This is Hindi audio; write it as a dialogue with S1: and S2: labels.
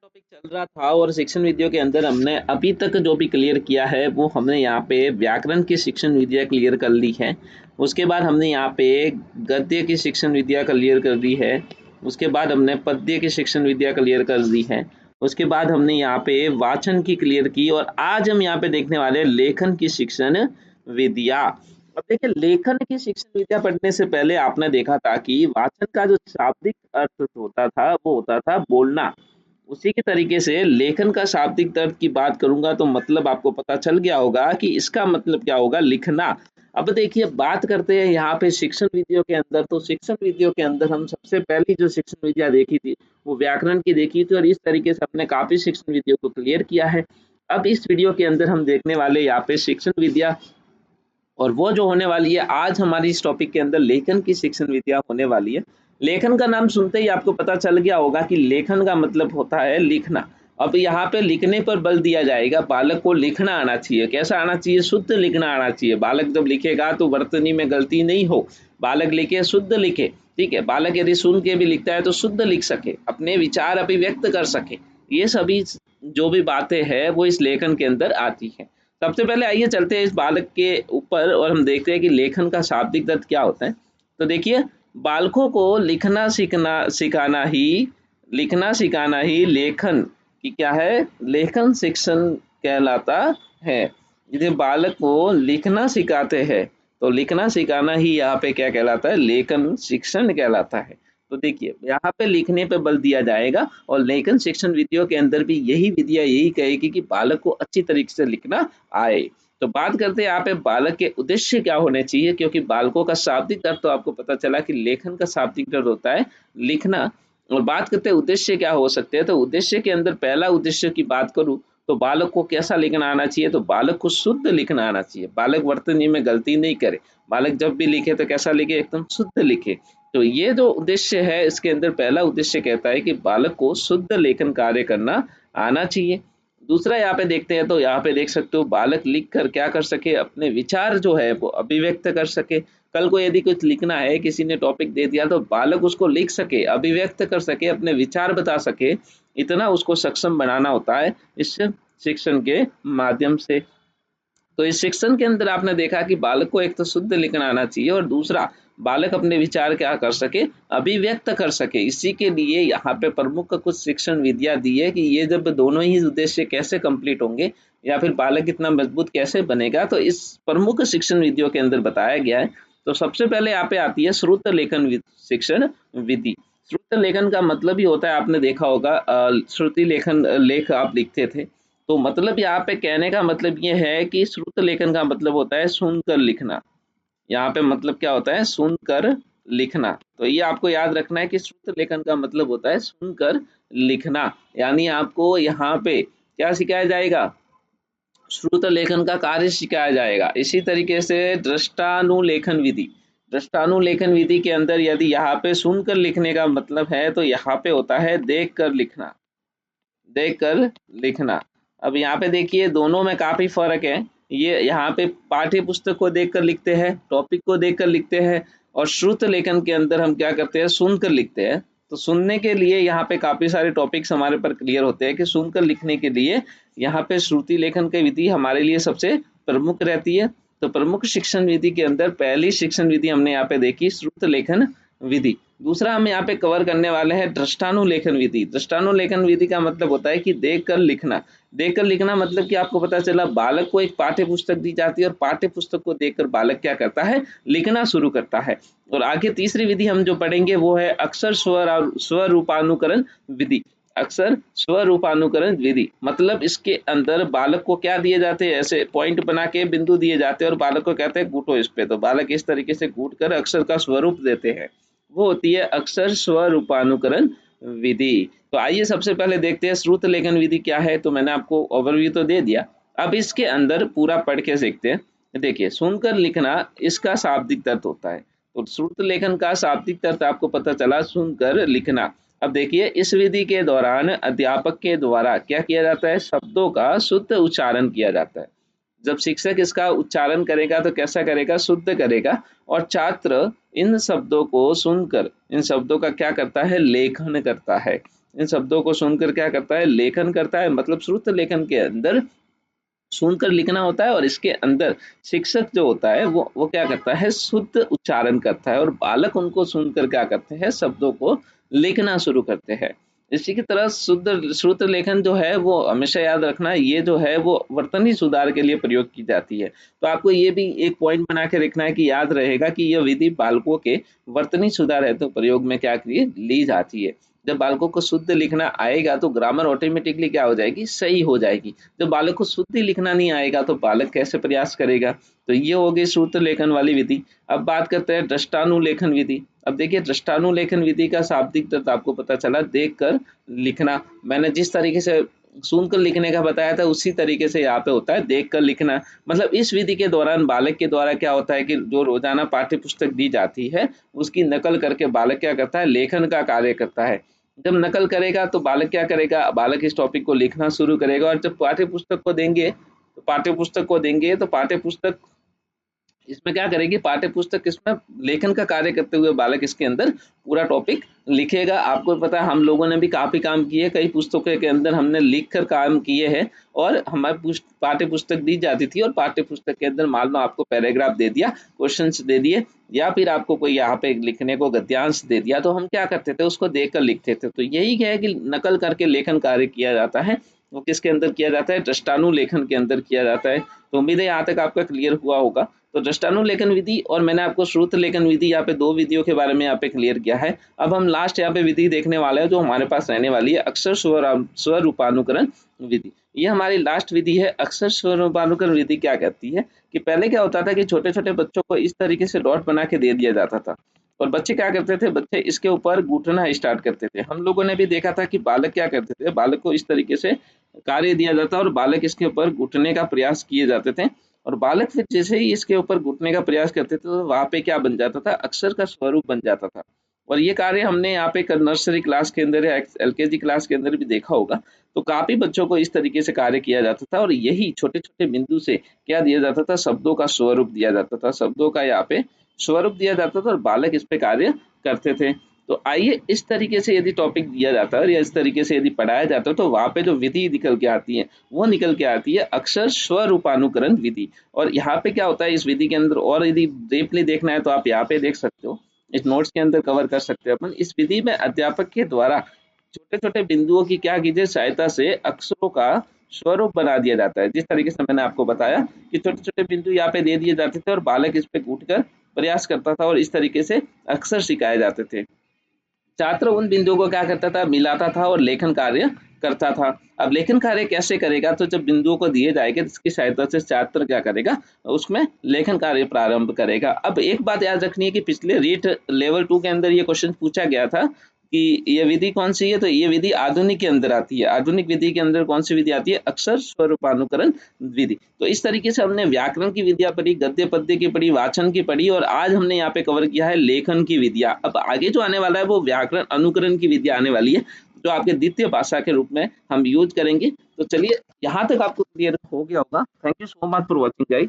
S1: टॉपिक चल रहा था और शिक्षण विधियों के अंदर हमने अभी तक जो भी क्लियर किया है वो हमने यहाँ पे व्याकरण की शिक्षण विधियाँ क्लियर कर ली है। उसके बाद हमने यहाँ पे गद्य की शिक्षण विधियाँ क्लियर कर दी है। उसके बाद हमने पद्य की शिक्षण विधियाँ क्लियर कर दी है। उसके बाद हमने यहाँ पे वाचन की क्लियर की और आज हम यहाँ पे देखने वाले हैं लेखन की शिक्षण विधियाँ। अब देखिए, लेखन की शिक्षण विधियाँ पढ़ने से पहले आपने देखा था कि वाचन का जो शाब्दिक अर्थ होता था वो होता था बोलना। उसी के तरीके से लेखन का शाब्दिक अर्थ की बात करूंगा तो मतलब आपको पता चल गया होगा कि इसका मतलब क्या होगा, लिखना। अब देखिए, बात करते हैं यहाँ पे शिक्षण विधियों के अंदर। तो शिक्षण विधियों के अंदर हम सबसे पहली जो शिक्षण विधियाँ देखी थी वो व्याकरण की देखी थी और इस तरीके से हमने काफी शिक्षण विधियों को क्लियर किया है। अब इस वीडियो के अंदर हम देखने वाले यहाँ पे शिक्षण विधियाँ और वो जो होने वाली है आज हमारी इस टॉपिक के अंदर लेखन की शिक्षण विधियां होने वाली है। लेखन का नाम सुनते ही आपको पता चल गया होगा कि लेखन का मतलब होता है लिखना। अब यहाँ पे लिखने पर बल दिया जाएगा। बालक को लिखना आना चाहिए। कैसा आना चाहिए? शुद्ध लिखना आना चाहिए। बालक जब लिखेगा तो वर्तनी में गलती नहीं हो। बालक लिखे, शुद्ध लिखे। ठीक है, बालक यदि सुन के भी लिखता है तो शुद्ध लिख सके, अपने विचार अभिव्यक्त कर सके। ये सभी जो भी बातें हैं वो इस लेखन के अंदर आती है। सबसे पहले आइए चलते हैं इस बालक के ऊपर और हम देखते हैं कि लेखन का शाब्दिक अर्थ क्या होता है। तो देखिए, बालकों को लिखना सिखाना ही लेखन की क्या है, लेखन शिक्षण कहलाता है। यदि बालक को लिखना सिखाते हैं तो लिखना सिखाना ही यहाँ पे क्या कहलाता है, लेखन शिक्षण कहलाता है। तो देखिए, यहाँ पे लिखने पे बल दिया जाएगा और लेखन शिक्षण विधियों के अंदर भी यही विधियां यही कहेगी कि बालक को अच्छी तरीके से लिखना आए। तो बात करते हैं यहाँ पे बालक के उद्देश्य क्या होने चाहिए, क्योंकि बालकों का शाब्दिक अर्थ तो आपको पता चला कि लेखन का शाब्दिक अर्थ होता है लिखना। और बात करते हैं उद्देश्य क्या हो सकते हैं, तो उद्देश्य के अंदर पहला उद्देश्य की बात करूं तो बालक को कैसा लिखना आना चाहिए, तो बालक को शुद्ध लिखना आना चाहिए। बालक वर्तनी में गलती नहीं करे। बालक जब भी लिखे तो कैसा लिखे, एकदम शुद्ध लिखे। तो ये जो उद्देश्य है इसके अंदर पहला उद्देश्य कहता है कि बालक को शुद्ध लेखन कार्य करना आना चाहिए। दूसरा यहाँ पे देखते हैं तो यहाँ पे देख सकते हो बालक लिख कर क्या कर सके, अपने विचार जो है वो अभिव्यक्त कर सके। कल को यदि कुछ लिखना है, किसी ने टॉपिक दे दिया तो बालक उसको लिख सके, अभिव्यक्त कर सके, अपने विचार बता सके। इतना उसको सक्षम बनाना होता है इस शिक्षण के माध्यम से। तो इस शिक्षण के अंदर आपने देखा कि बालक को एक तो शुद्ध लिखना आना चाहिए और दूसरा बालक अपने विचार क्या कर सके, अभिव्यक्त कर सके। इसी के लिए यहाँ पे प्रमुख कुछ शिक्षण विधियां दी है कि ये जब दोनों ही उद्देश्य कैसे कंप्लीट होंगे या फिर बालक इतना मजबूत कैसे बनेगा, तो इस प्रमुख शिक्षण विधियों के अंदर बताया गया है। तो सबसे पहले यहाँ पे आती है श्रुत लेखन शिक्षण विधि। श्रुत लेखन का मतलब ही होता है, आपने देखा होगा श्रुति लेखन लेख आप लिखते थे। तो मतलब यहाँ पे कहने का मतलब ये है कि श्रुत लेखन का मतलब होता है सुनकर लिखना। यहाँ पे मतलब क्या होता है, सुनकर लिखना। तो ये आपको याद रखना है कि श्रुत लेखन का मतलब होता है सुनकर लिखना। यानी आपको यहाँ पे क्या सिखाया जाएगा, श्रुत लेखन का कार्य सिखाया जाएगा। इसी तरीके से दृष्टानुलेखन विधि, दृष्टानुलेखन विधि के अंदर यदि यहाँ पे सुनकर लिखने का मतलब है तो यहाँ पे होता है देख कर लिखना, देख कर लिखना। अब यहाँ पे देखिए दोनों में काफी फर्क है। ये यहाँ पे पाठ्य पुस्तक को देख कर लिखते हैं, टॉपिक को देख कर लिखते हैं, और श्रुत लेखन के अंदर हम क्या करते हैं, सुनकर लिखते हैं। तो सुनने के लिए यहाँ पे काफी सारे टॉपिक्स हमारे पर क्लियर होते हैं कि सुनकर लिखने के लिए यहाँ पे श्रुति लेखन की विधि हमारे लिए सबसे प्रमुख रहती है। तो प्रमुख शिक्षण विधि के अंदर पहली शिक्षण विधि हमने यहाँ पे देखी, श्रुत लेखन विधि। दूसरा हम यहाँ पे कवर करने वाले हैं दृष्टानुलेखन विधि। दृष्टानुलेखन विधि का मतलब होता है कि देख कर लिखना। देख कर लिखना मतलब कि आपको पता चला बालक को एक पाठ्य पुस्तक दी जाती है और पाठ्य पुस्तक को देखकर बालक क्या करता है, लिखना शुरू करता है। और आगे तीसरी विधि हम जो पढ़ेंगे वो है अक्षर स्वरूपानुकरण विधि। अक्षर स्वरूपानुकरण विधि मतलब इसके अंदर बालक को क्या दिए जाते हैं, ऐसे पॉइंट बना के बिंदु दिए जाते हैं और बालक को कहते हैं घूटो इस पे। तो बालक इस तरीके से घूट कर अक्षर का स्वरूप देते हैं, वो होती है अक्षर स्वरूपानुकरण विधि। तो आइए सबसे पहले देखते हैं श्रुत लेखन विधि क्या है। तो मैंने आपको ओवरव्यू तो दे दिया, अब इसके अंदर पूरा पढ़ के देखते हैं। देखिए, सुनकर लिखना इसका शाब्दिक अर्थ होता है। तो श्रुत लेखन का शाब्दिक अर्थ आपको पता चला, सुनकर लिखना। अब देखिए, इस विधि के दौरान अध्यापक के द्वारा क्या किया जाता है, शब्दों का शुद्ध उच्चारण किया जाता है। जब शिक्षक इसका उच्चारण करेगा तो कैसा करेगा, शुद्ध करेगा। और छात्र इन शब्दों को सुनकर इन शब्दों का क्या करता है, लेखन करता है। इन शब्दों को सुनकर क्या करता है, लेखन करता है। मतलब श्रुत लेखन के अंदर सुनकर लिखना होता है और इसके अंदर शिक्षक जो होता है वो क्या करता है, शुद्ध उच्चारण करता है और बालक उनको सुनकर क्या करते हैं, शब्दों को लिखना शुरू करते हैं। इसी की तरह शुद्ध श्रुत लेखन जो है वो हमेशा याद रखना, ये जो है वो वर्तनी सुधार के लिए प्रयोग की जाती है। तो आपको ये भी एक पॉइंट बना के रखना है कि याद रहेगा कि यह विधि बालकों के वर्तनी सुधार हेतु प्रयोग में क्या ली जाती है। जब बालकों को शुद्ध लिखना आएगा तो ग्रामर ऑटोमेटिकली क्या हो जाएगी, सही हो जाएगी। जब बालक को शुद्ध लिखना नहीं आएगा तो बालक कैसे प्रयास करेगा। तो ये हो गई श्रुत लेखन वाली विधि। अब बात करते हैं दृष्टानुलेखन विधि। अब देखिए दृष्टानुलेखन विधि का शाब्दिक अर्थ आपको पता चला, देख कर लिखना। मैंने जिस तरीके से सुनकर लिखने का बताया था उसी तरीके से यहाँ पे होता है देख कर लिखना। मतलब इस विधि के दौरान बालक के द्वारा क्या होता है कि जो रोजाना पाठ्य पुस्तक दी जाती है उसकी नकल करके बालक क्या करता है, लेखन का कार्य करता है। जब नकल करेगा तो बालक क्या करेगा, बालक इस टॉपिक को लिखना शुरू करेगा और जब पाठ्य पुस्तक इसमें क्या करेगी, पाठ्य पुस्तक इसमें लेखन का कार्य करते हुए बालक इसके अंदर पूरा टॉपिक लिखेगा। आपको पता है हम लोगों ने भी काफी काम किए, कई पुस्तकों के अंदर हमने लिख कर काम किए हैं और हमारे पाठ्य पुस्तक दी जाती थी और पाठ्य पुस्तक के अंदर मान लो आपको पैराग्राफ दे दिया, क्वेश्चंस दे दिए या फिर आपको कोई यहाँ पे लिखने को गद्यांश दे दिया तो हम क्या करते थे, उसको देख कर लिखते थे। तो यही क्या है कि नकल करके लेखन कार्य किया जाता है, वो किसके अंदर किया जाता है, दृष्टानुलेखन के अंदर किया जाता है। तो उम्मीद है यहाँ तक आपका क्लियर हुआ होगा। तो दृष्टानुलेखन विधि और मैंने आपको श्रुत लेखन विधि यहाँ पे दो विधियों के बारे में यहाँ पे क्लियर किया है। अब हम लास्ट यहाँ पे विधि देखने वाले हैं जो हमारे पास रहने वाली है, अक्षर स्वरूपानुकरण विधि। ये हमारी लास्ट विधि है। अक्षर स्वरूपानुकरण विधि क्या कहती है कि पहले क्या होता था कि छोटे छोटे बच्चों को इस तरीके से डॉट बना के दे दिया जाता था और बच्चे क्या करते थे, बच्चे इसके ऊपर गूंथना स्टार्ट करते थे। हम लोगों ने भी देखा था कि बालक क्या करते थे, बालक को इस तरीके से कार्य दिया जाता और बालक इसके ऊपर घुटने का प्रयास किए जाते थे और बालक फिर जैसे ही इसके ऊपर घुटने का प्रयास करते थे तो वहां पे क्या बन जाता था, अक्षर का स्वरूप बन जाता था। और ये कार्य हमने यहाँ पे नर्सरी क्लास के अंदर या एलकेजी क्लास के अंदर भी देखा होगा। तो काफी बच्चों को इस तरीके से कार्य किया जाता था और यही छोटे छोटे बिंदु से क्या दिया जाता था, शब्दों का स्वरूप दिया जाता था, शब्दों का यहाँ पे स्वरूप दिया जाता था और बालक इस पे कार्य करते थे। तो आइए इस तरीके से यदि टॉपिक दिया जाता है या इस तरीके से यदि पढ़ाया जाता है तो वहां पे जो विधि निकल के आती है वो निकल के आती है अक्षर स्वरूपानुकरण विधि। और यहाँ पे क्या होता है इस विधि के अंदर, और यदि डीपली देखना है तो आप यहाँ पे देख सकते हो, इस नोट्स के अंदर कवर कर सकते हो अपन। इस विधि में अध्यापक के द्वारा छोटे छोटे बिंदुओं की क्या कीजिए सहायता से अक्षरों का स्वरूप बना दिया जाता है। जिस तरीके से मैंने आपको बताया कि छोटे छोटे बिंदु यहाँ पे दे दिए जाते थे और बालक इस पे कूट कर प्रयास करता था और इस तरीके से अक्षर सिखाए जाते थे। छात्र उन बिंदुओं को क्या करता था, मिलाता था और लेखन कार्य करता था। अब लेखन कार्य कैसे करेगा, तो जब बिंदुओं को दिए जाएंगे इसकी सहायता से छात्र क्या करेगा, उसमें लेखन कार्य प्रारंभ करेगा। अब एक बात याद रखनी है कि पिछले रीट लेवल 2 के अंदर ये क्वेश्चन पूछा गया था कि ये विधि कौन सी है, तो ये विधि आधुनिक के अंदर आती है। आधुनिक विधि के अंदर कौन सी विधि आती है, अक्षर स्वरूपानुकरण विधि। तो इस तरीके से हमने व्याकरण की विधियां पढ़ी, गद्य पद्य की पढ़ी, वाचन की पढ़ी और आज हमने यहाँ पे कवर किया है लेखन की विधियां। अब आगे जो आने वाला है वो व्याकरण अनुकरण की विधियां आने वाली है जो आपके द्वितीय भाषा के रूप में हम यूज करेंगे। तो चलिए यहाँ तक आपको क्लियर हो गया होगा। Thank you so much for watching guys.